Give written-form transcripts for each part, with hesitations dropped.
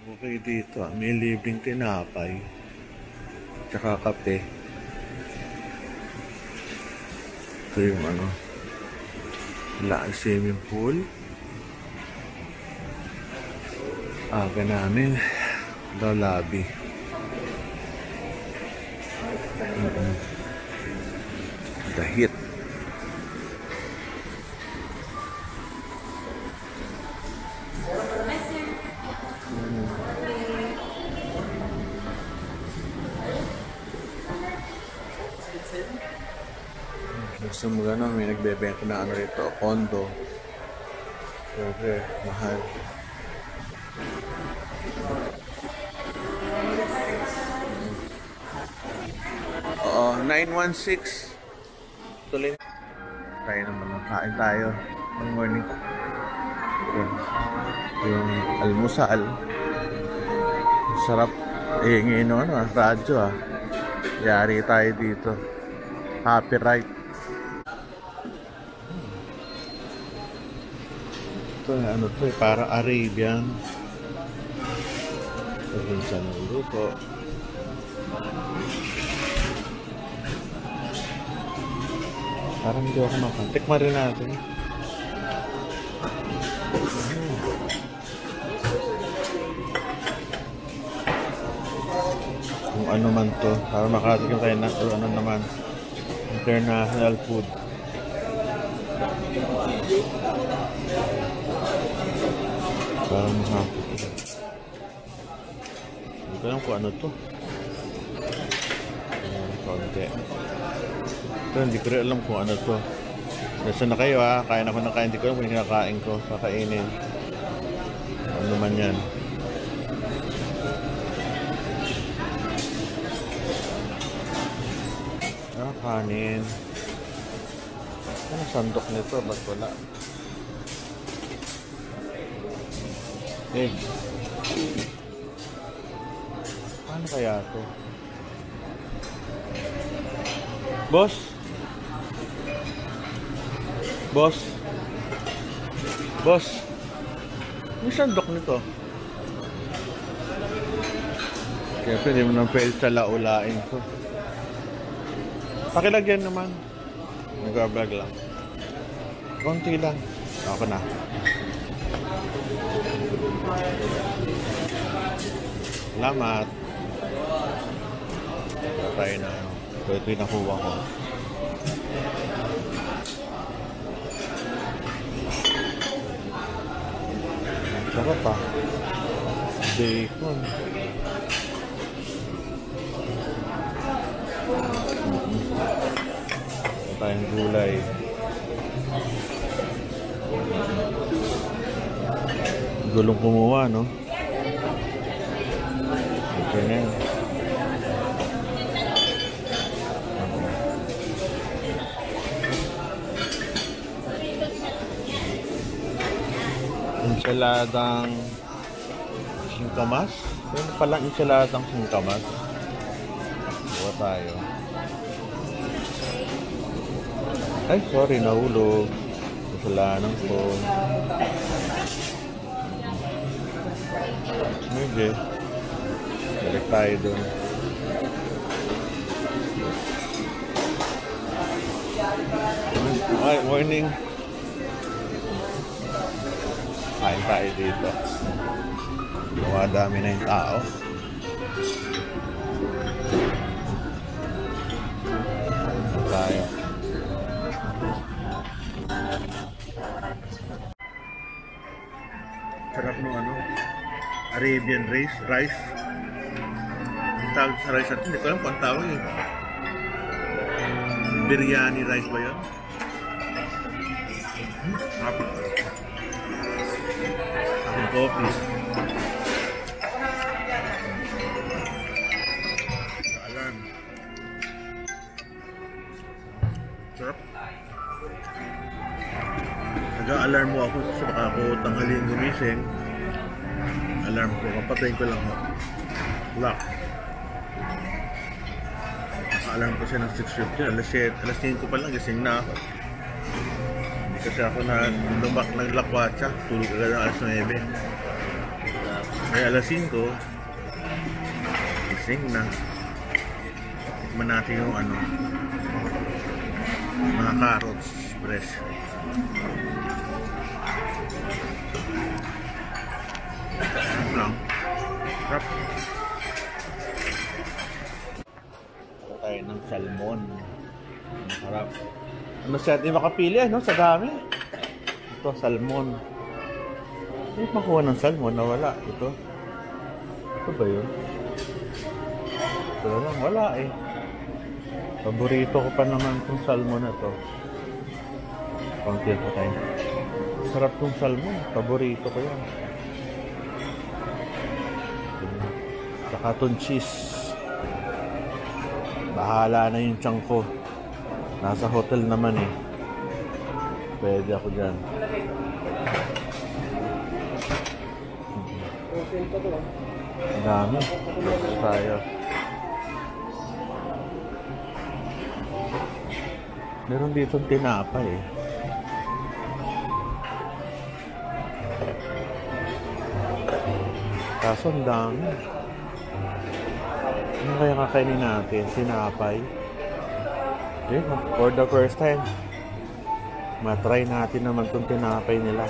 Okay dito may libreng tinapay. Tsaka kape. Ito yung ano. Wala ang swimming pool. Aga namin. Daw lobby. The hit. Gusto mo gano'n, may nagbebenta na ano rito, condo. Okay, mahal. Oo, 916. Tuloy. Tayo naman, kain tayo. Good morning. Yung almusal. Sarap. Ngayon ano, radyo Yari tayo dito. Copyright. Ito, ano to parang Arabian. Ito rin sa luto. Parang hindi ako makan. Tikman rin natin. Kung ano man to. Para makatikim tayo na ano naman. International food. Parang mahapon. Hindi ko alam kung ano to. Konti. Ito, hindi ko rin alam kung ano to. Nasa na kayo kain ako ng kain. Hindi ko alam kung yung kinakain ko. Kakainin. Ano man yan. Kanin. Ano sandok nito? Ba't wala? Egg. Paano kaya to? Boss? Boss? Boss? Ano sandok nito? Siyempre, hindi mo nang pwede tala-ulain to. Pakilagyan naman. Nag-vlog lang. Konti lang. Ako na. Salamat. Tayo na. Ito yung nakuha ko. Sarap bacon. Tayong gulay. Gulong kumuha, no? Okay na yan. Ensaladang singkamas. Ano palang ensaladang singkamas? Buwa tayo. Ay, sorry, nahulog. Kasalanan ko. Sige. Balik tayo dun. Ay, morning. Kain tayo dito. Dami na yung tao. Tayo. Sarap nung ano, Arabian rice. Ang tawag sa rice natin, hindi ko alam kung ang tawag eh. Biryani rice ba yun? Aking coffee. Alarm. Sarap. Nag-a-alarm mo ako sa baka ako tanghalin gumising. Alarm ko, kapatayin ko lang ho. Lock. Naka-alarm ko siya ng 6:50. Alas 5 pa lang, gising na ako. Hindi kasi ako naglakwa siya. Tulog agad ng alas 9. Ay alas 5. Gising na. Tikman natin yung ano, mga carrots fresh. Ano lang. Sarap. Ito tayo ng salmon. Masarap. Ano siya? Di makapili no? Sa dami. Ito, salmon. Hindi makuha ng salmon. Nawala. Ito. Ito ba yun? Ito lang. Wala eh. Paborito ko pa naman itong salmon na to. Konti pa tayo. Sarap itong salmon. Paborito ko yan. Saka itong cheese. Bahala na yung tiyan ko. Nasa hotel naman eh. Pwede ako dyan. Ang dami. Ito tayo. Meron dito tinapay eh. Kaso ang dami. Ano kaya kakainin natin? Tinapay. Okay, for the first time, matry natin naman itong tinapay nila.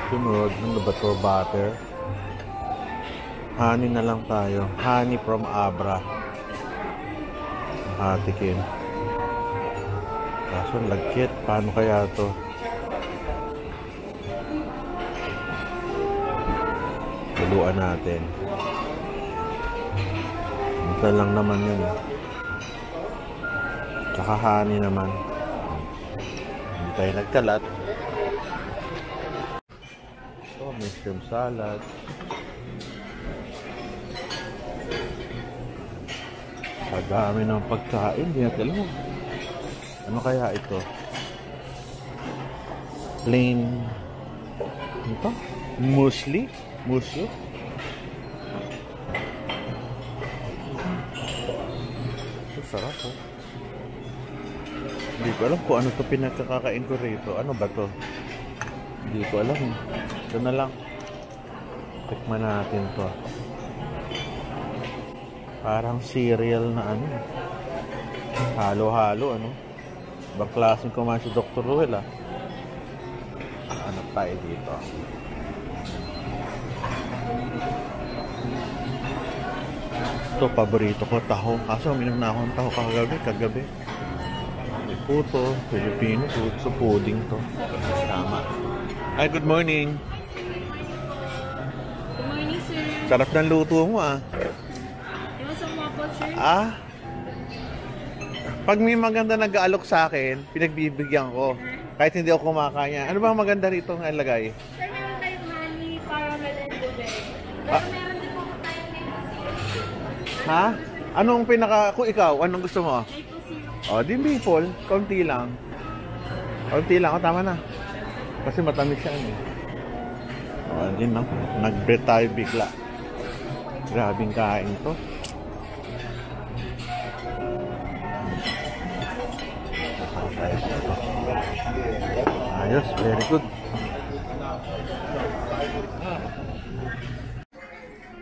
Sunod, ano ba ito? Butter. Honey na lang tayo. Honey from Abra. Hatikin. Kaso lagkit. Paano kaya ito? Tuluan natin. Ito lang naman yun. Tsaka honey naman. Hindi tayo nagkalat. Ito, mushroom salad. Sa dami ng pagkain. Hindi natin alam. Ano kaya ito? Plain. Ito? Muesli? Muslo? Ito sarap oh. Hindi ko alam kung ano ito pinagkakakain ko rito. Ano ba ito? Hindi ko alam. Ito na lang. Tikman natin to. Parang cereal na ano. Halo-halo ano. Ibang klaseng kumain si Dr. Ruel ah. Ano tayo dito? Ito, paborito ko, taho. Kaso, uminom na ako ng taho kagabi. May puto, Filipino food. So, pudding to. Tama. Hi, good morning. Good morning, sir. Sarap ng luto mo, ah. Ewan sa mga po, sir. Ah? Pag may maganda nag-aalok sa akin, pinagbibigyan ko. Kahit hindi ako kumakain. Ano ba maganda rito nga ilagay? Sir, meron tayong honey, caramel, and blueberry. Pero meron din po tayong maple syrup. Ha? Anong kung ikaw, anong gusto mo? Maple syrup. O, di maple. Kaunti lang. Kaunti lang. O, tama na. Kasi matamis siya. Eh. O, din no? Nag-bread tayo bigla. Grabing kain to. Ayos, very good.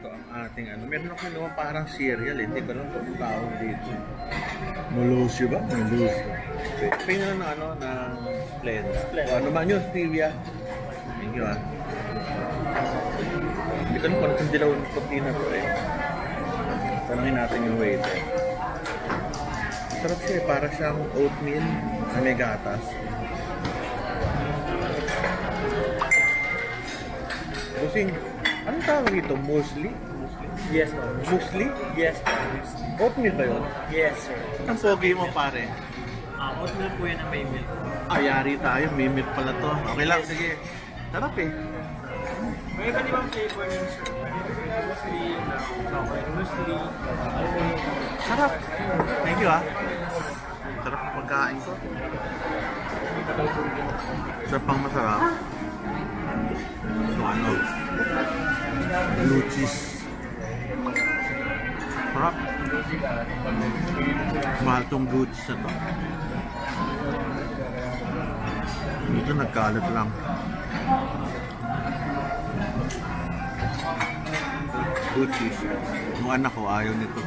Ito ang ating ano. Meron ako kinuha parang cereal. Hindi ko lang kung tawag dito. Mulusyo ba? Mulusyo. Pingin na ano, ng Splenda. O ano man yun, stevia. Thank you ah. Hindi ko lang kung anong dilaw ng puti na to eh. Tanungin natin yung waiter. Sarap siya eh. Para siyang oatmeal na may gatas. Busing, anong tawag ito? Muesli? Yes, sir. Muesli? Yes, sir. Oatmeal ba yun? Yes, sir. Ang pogi mo pare. Oatmeal po yan na may milk. Ayari tayo, may milk pala to. Okay lang, sige. Sarap eh. May iba ibang flavor yun, sir. Muesli, chocolate muesli. Sarap. Thank you ah. Sarap ang pagkain ko. Sarap pang masarap. So ano? Blue cheese. Sarap. Mahal tong blue cheese na to. Dito nagkalat lang. Blue cheese. Yung anak ko ayaw nito.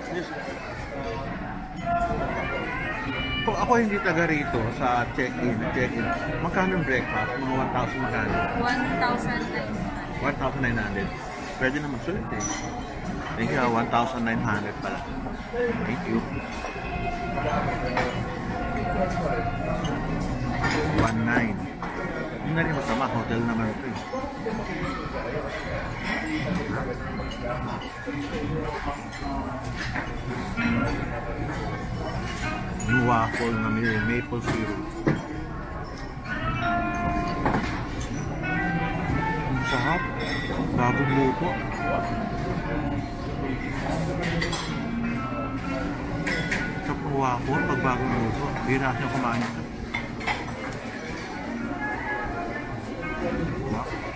Yes. Kung ako hindi taga rito sa check-in, magkano yung breakfast? Mga 1,000 magkano? 1,900. 1,900. Pwede naman sulit eh. Thank you, 1,900 pala. Thank you. 1,900. Hindi na rin masama, hotel naman ito eh. Yung waffle na may maple syrup. Ang sarap. Bagong luto. Sarap ng waffle pag bagong luto. Hirap niya kumain ito. Wow.